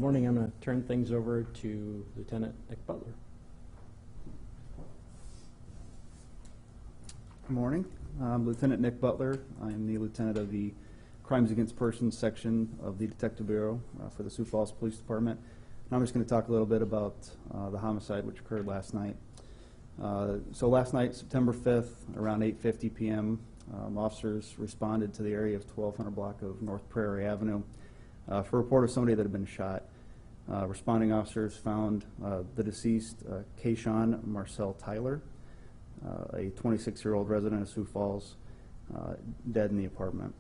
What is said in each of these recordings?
morning. I'm going to turn things over to Lieutenant Nick Butler. Good morning. I'm Lieutenant Nick Butler. I'm the lieutenant of the Crimes Against Persons section of the Detective Bureau for the Sioux Falls Police Department. And I'm just going to talk a little bit about the homicide which occurred last night. So last night, September 5th, around 8:50 p.m., officers responded to the area of 1200 block of North Prairie Avenue for a report of somebody that had been shot. Responding officers found the deceased, Kayshawn Marcel Tyler, a 26-year-old resident of Sioux Falls, dead in the apartment.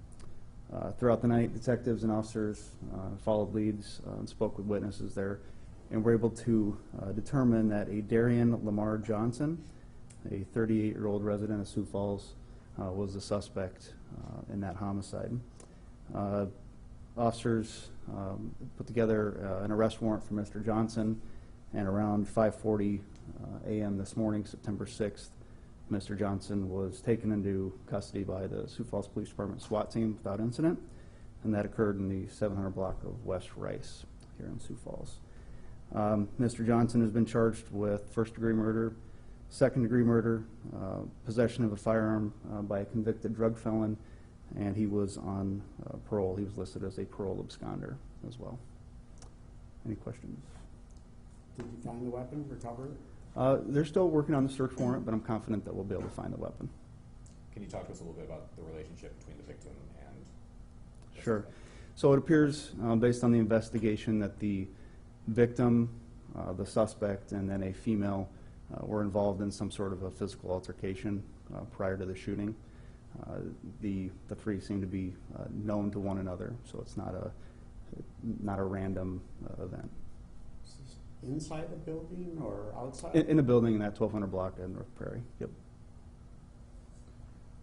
Throughout the night, detectives and officers followed leads and spoke with witnesses there, and were able to determine that a Darian Lamar Johnson, a 38-year-old resident of Sioux Falls, was the suspect in that homicide. Officers put together an arrest warrant for Mr. Johnson, and around 5:40 a.m. this morning, September 6th, Mr. Johnson was taken into custody by the Sioux Falls Police Department SWAT team without incident, and that occurred in the 700 block of West Rice here in Sioux Falls. Mr. Johnson has been charged with first-degree murder, second-degree murder, possession of a firearm by a convicted drug felon, and he was on parole. He was listed as a parole absconder as well. Any questions? Did you find the weapon, recover it? They're still working on the search warrant, but I'm confident that we'll be able to find the weapon. Can you talk to us a little bit about the relationship between the victim and... Sure. So it appears, based on the investigation, that the victim, the suspect, and then a female were involved in some sort of a physical altercation prior to the shooting. The three seem to be known to one another, so it's not a random event. Inside the building or outside? In a building in that 1200 block in North Prairie. Yep.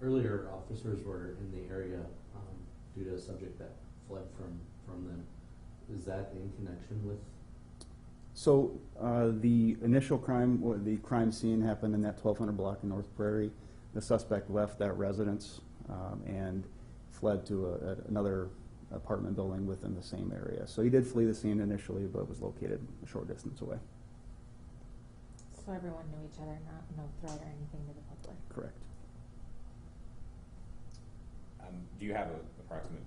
Earlier, officers were in the area due to a subject that fled from them. Is that in connection with? So the initial crime, or the crime scene, happened in that 1200 block in North Prairie. The suspect left that residence and fled to another apartment building within the same area. So he did flee the scene initially, but was located a short distance away. So everyone knew each other, no threat or anything to the public? Correct. Do you have an approximate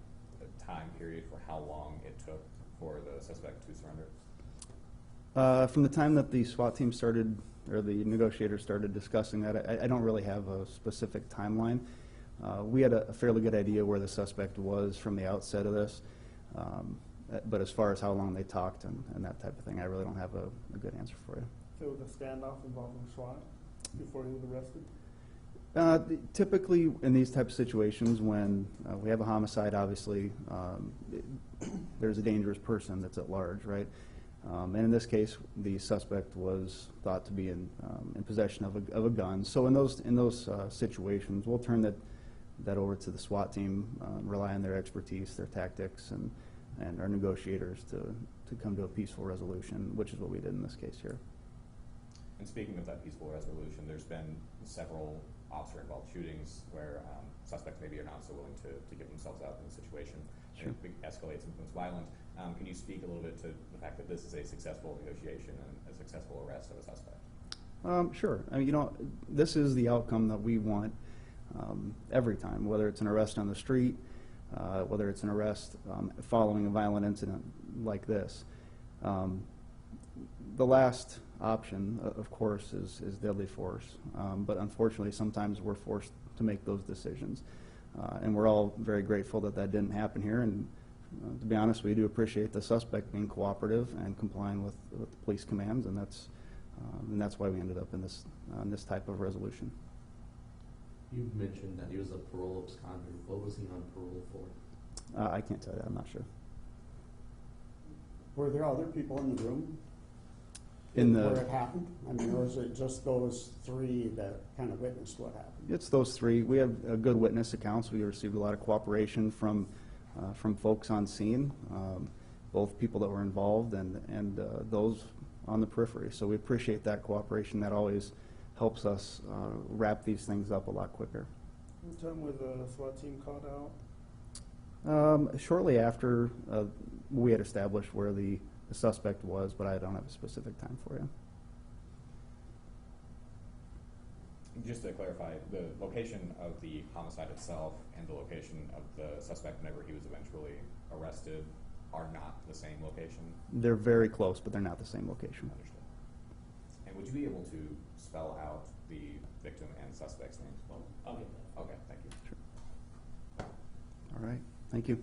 time period for how long it took for the suspect to surrender? From the time that the SWAT team started, or the negotiators started discussing that, I don't really have a specific timeline. We had a fairly good idea where the suspect was from the outset of this, but as far as how long they talked and that type of thing, I really don't have a good answer for you. There was a standoff involving SWAT before he was arrested? Typically, in these type of situations, when we have a homicide, obviously, there's a dangerous person that's at large, right? And in this case, the suspect was thought to be in possession of a gun. So in those situations, we'll turn that over to the SWAT team, rely on their expertise, their tactics, and our negotiators to come to a peaceful resolution, which is what we did in this case here. And speaking of that peaceful resolution, there's been several officer-involved shootings where suspects maybe are not so willing to give themselves out in the situation. Sure. It escalates and becomes violent. Can you speak a little bit to the fact that this is a successful negotiation and a successful arrest of a suspect? Sure. I mean, this is the outcome that we want every time, whether it's an arrest on the street, whether it's an arrest following a violent incident like this. The last option, of course, is deadly force, but unfortunately sometimes we're forced to make those decisions. And we're all very grateful that didn't happen here, and to be honest, we do appreciate the suspect being cooperative and complying with the police commands, and that's why we ended up in this type of resolution. You mentioned that he was a parole absconder. What was he on parole for? I can't tell you. I'm not sure. Were there other people in the room Where it happened? I mean, or was it just those three that kind of witnessed what happened? It's those three. We have good witness accounts. We received a lot of cooperation from folks on scene, both people that were involved and those on the periphery. So we appreciate that cooperation. That always helps us wrap these things up a lot quicker. What time was the SWAT team called out? Shortly after we had established where the the suspect was, but I don't have a specific time for you. Just to clarify, the location of the homicide itself and the location of the suspect whenever he was eventually arrested are not the same location? They're very close, but they're not the same location. Understood. And would you be able to spell out the victim and suspect's names? I'll get that. Okay, thank you. All right, thank you.